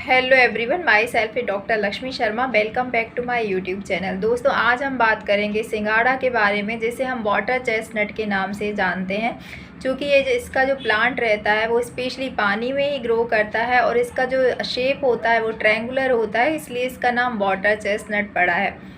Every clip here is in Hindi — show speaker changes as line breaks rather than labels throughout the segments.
Hello everyone, myself doctor Lakshmi Sharma. Welcome back to my YouTube channel. दोस्तों, आज हम बात करेंगे सिंघाड़ा के बारे में, जिसे हम वाटर चेस्टनट के नाम से जानते हैं। क्योंकि इसका जो प्लांट रहता है वो स्पेशली पानी में ही ग्रो करता है और इसका जो शेप होता है वो ट्रायंगुलर होता है, इसलिए इसका नाम वाटर चेस्टनट पड़ा है।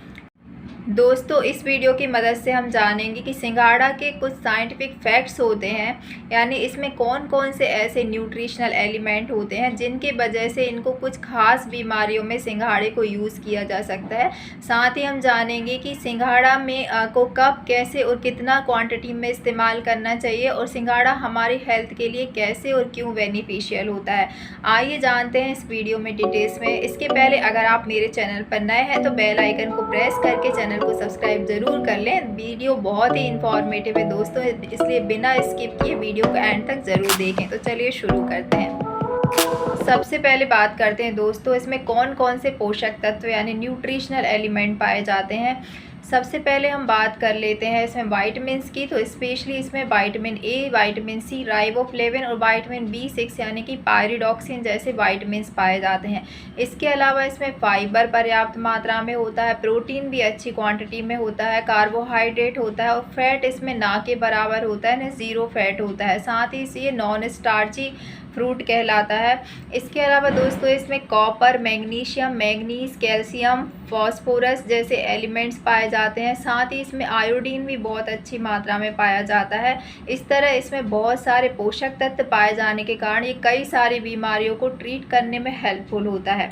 दोस्तों, इस वीडियो की मदद से हम जानेंगे कि सिंघाड़ा के कुछ साइंटिफिक फैक्ट्स होते हैं, यानी इसमें कौन कौन से ऐसे न्यूट्रिशनल एलिमेंट होते हैं जिनकी वजह से इनको कुछ खास बीमारियों में सिंघाड़े को यूज़ किया जा सकता है। साथ ही हम जानेंगे कि सिंघाड़ा में को कब, कैसे और कितना क्वांटिटी में इस्तेमाल करना चाहिए और सिंघाड़ा हमारी हेल्थ के लिए कैसे और क्यों बेनिफिशियल होता है। आइए जानते हैं इस वीडियो में डिटेल्स में। इसके पहले अगर आप मेरे चैनल पर नए हैं तो बेल आइकन को प्रेस करके चैनल को सब्सक्राइब जरूर कर लें। वीडियो बहुत ही इंफॉर्मेटिव है दोस्तों, इसलिए बिना स्किप किए वीडियो को एंड तक जरूर देखें। तो चलिए शुरू करते हैं। सबसे पहले बात करते हैं दोस्तों, इसमें कौन कौन से पोषक तत्व यानी न्यूट्रिशनल एलिमेंट पाए जाते हैं। सबसे पहले हम बात कर लेते हैं इसमें वाइटामिन्स की। तो स्पेशली इसमें vitamin A, vitamin C, riboflavin और विटामिन B6 यानी कि पायरिडॉक्सिन जैसे विटामिन्स पाए जाते हैं। इसके अलावा इसमें फाइबर पर्याप्त मात्रा में होता है, प्रोटीन भी अच्छी क्वांटिटी में होता है, कार्बोहाइड्रेट होता है और फैट इसमें ना के बराबर होता है, ना ज़ीरो फैट होता है। साथ ही ये नॉन स्टार्ची फ्रूट कहलाता है। इसके अलावा दोस्तों इसमें copper, magnesium, manganese, calcium, phosphorus जैसे एलिमेंट्स पाए जाते हैं। साथ ही इसमें आयोडीन भी बहुत अच्छी मात्रा में पाया जाता है। इस तरह इसमें बहुत सारे पोषक तत्व पाए जाने के कारण ये कई सारी बीमारियों को ट्रीट करने में हेल्पफुल होता है।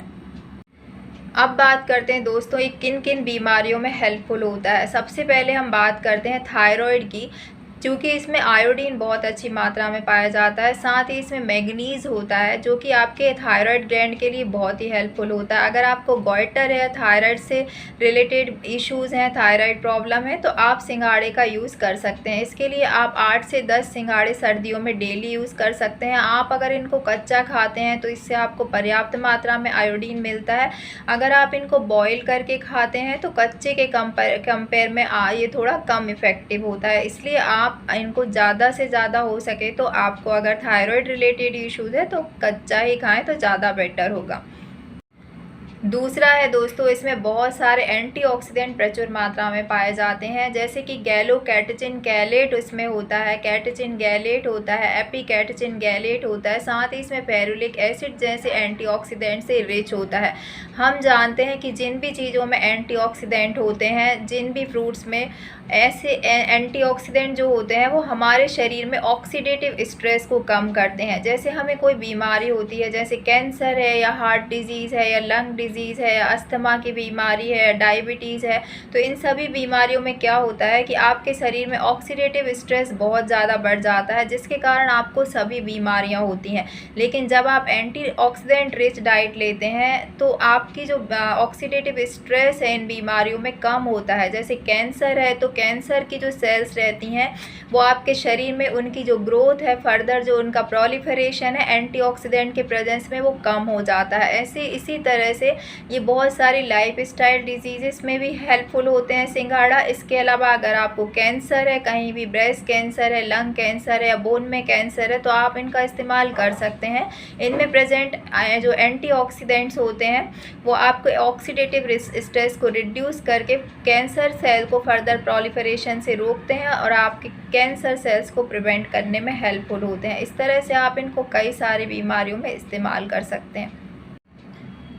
अब बात करते हैं दोस्तों, ये किन किन बीमारियों में हेल्पफुल होता है। सबसे पहले हम बात करते हैं थायराइड की, क्योंकि इसमें आयोडीन बहुत अच्छी मात्रा में पाया जाता है। साथ ही इसमें मैग्नीज होता है जो कि आपके थायराइड ग्लैंड के लिए बहुत ही हेल्पफुल होता है। अगर आपको गॉइटर है, थायराइड से रिलेटेड इश्यूज़ हैं, थायराइड प्रॉब्लम है, तो आप सिंघाड़े का यूज़ कर सकते हैं। इसके लिए आप 8 से 10 सिंघाड़े सर्दियों में डेली यूज़ कर सकते हैं। आप अगर इनको कच्चा खाते हैं तो इससे आपको पर्याप्त मात्रा में आयोडीन मिलता है। अगर आप इनको बॉईल करके खाते हैं तो कच्चे के कंपेयर में ये थोड़ा कम इफ़ेक्टिव होता है। इसलिए आप इनको ज़्यादा से ज़्यादा हो सके तो आपको अगर थायराइड रिलेटेड इश्यूज़ है तो कच्चा ही खाएं तो ज़्यादा बेटर होगा। दूसरा है दोस्तों, इसमें बहुत सारे एंटीऑक्सीडेंट प्रचुर मात्रा में पाए जाते हैं, जैसे कि गैलोकैटेचिन गैलेट इसमें होता है, कैटेचिन गैलेट होता है, एपिकैटेचिन गैलेट होता है। साथ ही इसमें फेरुलिक एसिड जैसे एंटीऑक्सीडेंट से रिच होता है। हम जानते हैं कि जिन भी चीज़ों में एंटीऑक्सीडेंट होते हैं, जिन भी फ्रूट्स में ऐसे एंटीऑक्सीडेंट जो होते हैं वो हमारे शरीर में ऑक्सीडेटिव स्ट्रेस को कम करते हैं। जैसे हमें कोई बीमारी होती है, जैसे कैंसर है या हार्ट डिजीज़ है या लंग डिजीज़ है या अस्थमा की बीमारी है, डायबिटीज़ है, तो इन सभी बीमारियों में क्या होता है कि आपके शरीर में ऑक्सीडेटिव स्ट्रेस बहुत ज़्यादा बढ़ जाता है, जिसके कारण आपको सभी बीमारियां होती हैं। लेकिन जब आप एंटीऑक्सीडेंट रिच डाइट लेते हैं तो आपकी जो ऑक्सीडेटिव स्ट्रेस है इन बीमारियों में कम होता है। जैसे कैंसर है तो कैंसर की जो सेल्स रहती हैं वो आपके शरीर में उनकी जो ग्रोथ है, फर्दर जो उनका प्रोलिफरेशन है, एंटीऑक्सीडेंट के प्रेजेंस में वो कम हो जाता है। ऐसे इसी तरह से ये बहुत सारी लाइफस्टाइल डिजीज़ में भी हेल्पफुल होते हैं सिंघाड़ा। इसके अलावा अगर आपको कैंसर है, कहीं भी ब्रेस्ट कैंसर है, लंग कैंसर है या बोन में कैंसर है, तो आप इनका इस्तेमाल कर सकते हैं। इनमें प्रेजेंट जो एंटीऑक्सीडेंट्स होते हैं वो आपके ऑक्सीडेटिव स्ट्रेस को रिड्यूस करके कैंसर सेल को फर्दर प्रोलिफरेशन से रोकते हैं और आपके कैंसर सेल्स को प्रिवेंट करने में हेल्पफुल होते हैं। इस तरह से आप इनको कई सारी बीमारियों में इस्तेमाल कर सकते हैं।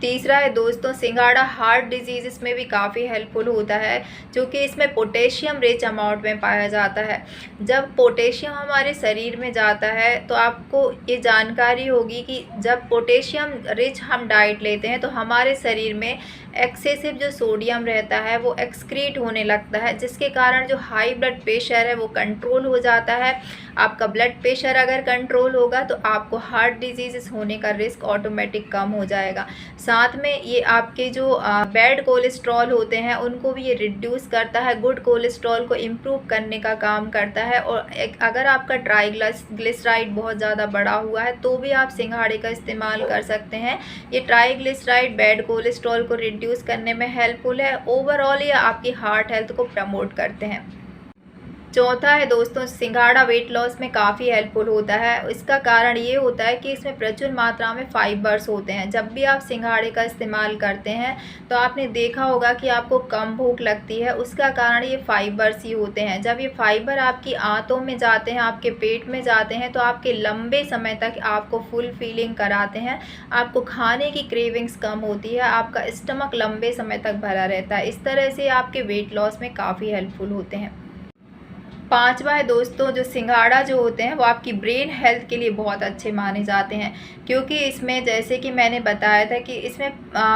तीसरा है दोस्तों, सिंघाड़ा हार्ट डिजीज़ में भी काफ़ी हेल्पफुल होता है, जो कि इसमें पोटेशियम रिच अमाउंट में पाया जाता है। जब पोटेशियम हमारे शरीर में जाता है तो आपको ये जानकारी होगी कि जब पोटेशियम रिच हम डाइट लेते हैं तो हमारे शरीर में एक्सेसिव जो सोडियम रहता है वो एक्सक्रीट होने लगता है, जिसके कारण जो हाई ब्लड प्रेशर है वो कंट्रोल हो जाता है। आपका ब्लड प्रेशर अगर कंट्रोल होगा तो आपको हार्ट डिजीज़ होने का रिस्क ऑटोमेटिक कम हो जाएगा। साथ में ये आपके जो बैड कोलेस्ट्रॉल होते हैं उनको भी ये रिड्यूस करता है, गुड कोलेस्ट्रॉल को इम्प्रूव करने का काम करता है। और अगर आपका ट्राइग्लिसराइड बहुत ज़्यादा बढ़ा हुआ है तो भी आप सिंघाड़े का इस्तेमाल कर सकते हैं। ये ट्राइग्लिसराइड बैड कोलेस्ट्रॉल को रिड्यूस करने में हेल्पफुल है। ओवरऑल ये आपकी हार्ट हेल्थ को प्रमोट करते हैं। चौथा है दोस्तों, सिंघाड़ा वेट लॉस में काफ़ी हेल्पफुल होता है। इसका कारण ये होता है कि इसमें प्रचुर मात्रा में फाइबर्स होते हैं। जब भी आप सिंघाड़े का इस्तेमाल करते हैं तो आपने देखा होगा कि आपको कम भूख लगती है, उसका कारण ये फाइबर्स ही होते हैं। जब ये फाइबर आपकी आंतों में जाते हैं, आपके पेट में जाते हैं, तो आपके लंबे समय तक आपको फुल फीलिंग कराते हैं, आपको खाने की क्रेविंग्स कम होती है, आपका स्टमक लंबे समय तक भरा रहता है। इस तरह से आपके वेट लॉस में काफ़ी हेल्पफुल होते हैं। पांचवा है दोस्तों, जो सिंघाड़ा जो होते हैं वो आपकी ब्रेन हेल्थ के लिए बहुत अच्छे माने जाते हैं, क्योंकि इसमें जैसे कि मैंने बताया था कि इसमें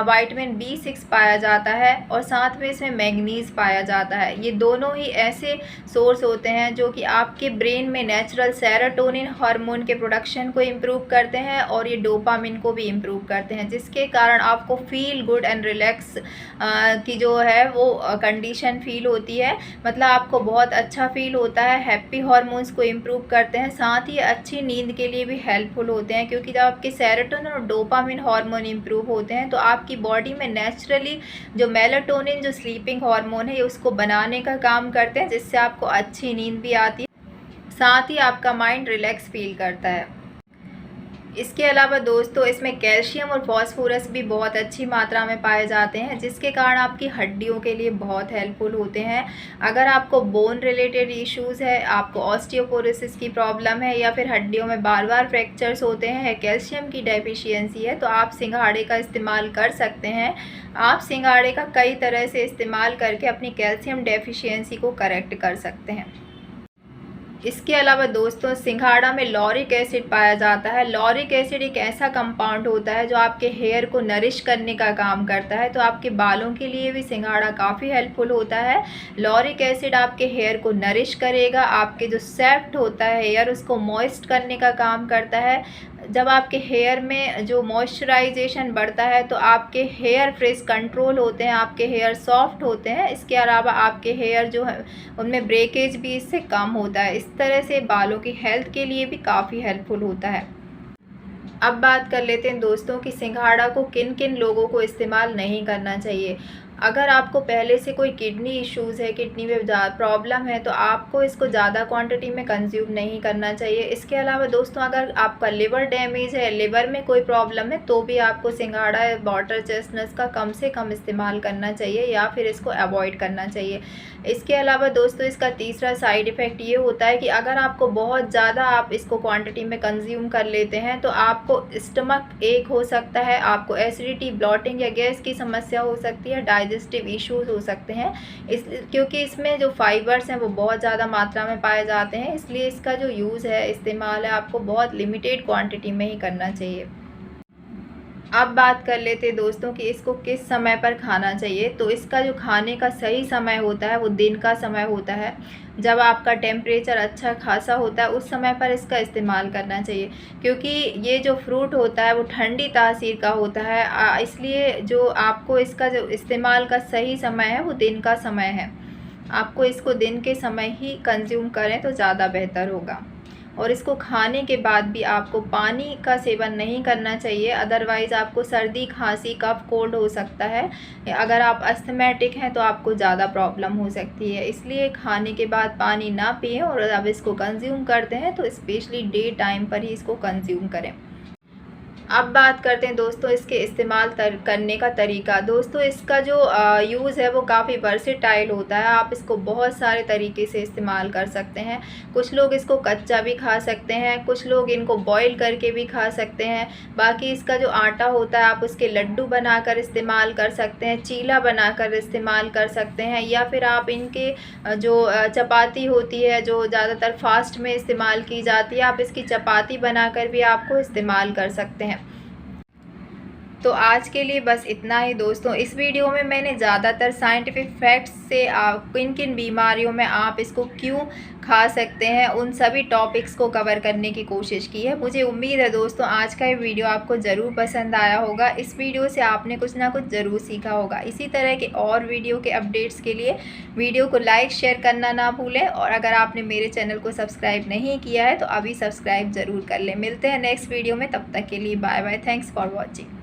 विटामिन B6 पाया जाता है और साथ में इसमें मैग्नीज पाया जाता है। ये दोनों ही ऐसे सोर्स होते हैं जो कि आपके ब्रेन में नेचुरल सेरोटोनिन हार्मोन के प्रोडक्शन को इम्प्रूव करते हैं और ये डोपामिन को भी इम्प्रूव करते हैं, जिसके कारण आपको फील गुड एंड रिलैक्स की जो है वो कंडीशन फील होती है। मतलब आपको बहुत अच्छा फील होता है, हैप्पी हार्मोन्स को इम्प्रूव करते हैं, साथ ही अच्छी नींद के लिए भी हेल्पफुल होते हैं, क्योंकि जब आपके सेरोटोनिन और डोपामिन हार्मोन इम्प्रूव होते हैं तो आपकी बॉडी में नेचुरली जो मेलाटोनिन जो स्लीपिंग हार्मोन है ये उसको बनाने का काम करते हैं, जिससे आपको अच्छी नींद भी आती है, साथ ही आपका माइंड रिलैक्स फील करता है। इसके अलावा दोस्तों इसमें कैल्शियम और फॉस्फोरस भी बहुत अच्छी मात्रा में पाए जाते हैं, जिसके कारण आपकी हड्डियों के लिए बहुत हेल्पफुल होते हैं। अगर आपको बोन रिलेटेड इश्यूज़ है, आपको ऑस्टियोपोरोसिस की प्रॉब्लम है या फिर हड्डियों में बार बार फ्रैक्चर्स होते हैं, कैल्शियम की डेफिशिएंसी है, तो आप सिंघाड़े का इस्तेमाल कर सकते हैं। आप सिंघाड़े का कई तरह से इस्तेमाल करके अपनी कैल्शियम डेफिशिएंसी को करेक्ट कर सकते हैं। इसके अलावा दोस्तों सिंघाड़ा में लॉरिक एसिड पाया जाता है। लॉरिक एसिड एक ऐसा कंपाउंड होता है जो आपके हेयर को नरिश करने का काम करता है, तो आपके बालों के लिए भी सिंघाड़ा काफ़ी हेल्पफुल होता है। लॉरिक एसिड आपके हेयर को नरिश करेगा, आपके जो सैफ्ट होता है हेयर उसको मॉइस्ट करने का काम करता है। जब आपके हेयर में जो मॉइस्चराइजेशन बढ़ता है तो आपके हेयर फ्रिज कंट्रोल होते हैं, आपके हेयर सॉफ्ट होते हैं। इसके अलावा आपके हेयर जो है उनमें ब्रेकेज भी इससे कम होता है। इस तरह से बालों की हेल्थ के लिए भी काफ़ी हेल्पफुल होता है। अब बात कर लेते हैं दोस्तों कि सिंघाड़ा को किन किन लोगों को इस्तेमाल नहीं करना चाहिए। अगर आपको पहले से कोई किडनी इश्यूज़ है, किडनी में प्रॉब्लम है, तो आपको इसको ज़्यादा क्वांटिटी में कंज्यूम नहीं करना चाहिए। इसके अलावा दोस्तों अगर आपका लिवर डैमेज है, लिवर में कोई प्रॉब्लम है, तो भी आपको सिंघाड़ा वाटर चेस्टनट्स का कम से कम इस्तेमाल करना चाहिए या फिर इसको अवॉइड करना चाहिए। इसके अलावा दोस्तों इसका तीसरा साइड इफ़ेक्ट ये होता है कि अगर आपको बहुत ज़्यादा आप इसको क्वांटिटी में कंज्यूम कर लेते हैं तो आपको स्टमक एक हो सकता है, आपको एसिडिटी, ब्लॉटिंग या गैस की समस्या हो सकती है, डाइजेस्टिव इश्यूज़ हो सकते हैं। क्योंकि इसमें जो फाइबर्स हैं वो बहुत ज़्यादा मात्रा में पाए जाते हैं, इसलिए इसका जो यूज़ है, इस्तेमाल है, आपको बहुत लिमिटेड क्वांटिटी में ही करना चाहिए। अब बात कर लेते हैं दोस्तों कि इसको किस समय पर खाना चाहिए। तो इसका जो खाने का सही समय होता है वो दिन का समय होता है, जब आपका टेम्परेचर अच्छा खासा होता है उस समय पर इसका इस्तेमाल करना चाहिए, क्योंकि ये जो फ्रूट होता है वो ठंडी तासीर का होता है, इसलिए जो आपको इसका जो इस्तेमाल का सही समय है वो दिन का समय है। आपको इसको दिन के समय ही कंज्यूम करें तो ज़्यादा बेहतर होगा। और इसको खाने के बाद भी आपको पानी का सेवन नहीं करना चाहिए, अदरवाइज़ आपको सर्दी, खांसी, कफ, कोल्ड हो सकता है। अगर आप अस्थमैटिक हैं तो आपको ज़्यादा प्रॉब्लम हो सकती है, इसलिए खाने के बाद पानी ना पिएं और जब इसको कंज्यूम करते हैं तो स्पेशली डे टाइम पर ही इसको कंज्यूम करें। अब बात करते हैं दोस्तों इसके इस्तेमाल करने का तरीका। दोस्तों इसका जो यूज़ है वो काफ़ी वर्सेटाइल होता है, आप इसको बहुत सारे तरीके से इस्तेमाल कर सकते हैं। कुछ लोग इसको कच्चा भी खा सकते हैं, कुछ लोग इनको बॉईल करके भी खा सकते हैं। बाकी इसका जो आटा होता है आप उसके लड्डू बनाकर इस्तेमाल कर सकते हैं, चीला बनाकर इस्तेमाल कर सकते हैं, या फिर आप इनके जो चपाती होती है जो ज़्यादातर फास्ट में इस्तेमाल की जाती है, आप इसकी चपाती बनाकर भी आपको इस्तेमाल कर सकते हैं। तो आज के लिए बस इतना ही दोस्तों। इस वीडियो में मैंने ज़्यादातर साइंटिफिक फैक्ट्स से किन किन बीमारियों में आप इसको क्यों खा सकते हैं उन सभी टॉपिक्स को कवर करने की कोशिश की है। मुझे उम्मीद है दोस्तों आज का ये वीडियो आपको ज़रूर पसंद आया होगा। इस वीडियो से आपने कुछ ना कुछ ज़रूर सीखा होगा। इसी तरह के और वीडियो के अपडेट्स के लिए वीडियो को लाइक शेयर करना ना भूलें, और अगर आपने मेरे चैनल को सब्सक्राइब नहीं किया है तो अभी सब्सक्राइब ज़रूर कर लें। मिलते हैं नेक्स्ट वीडियो में, तब तक के लिए bye bye. Thanks for watching.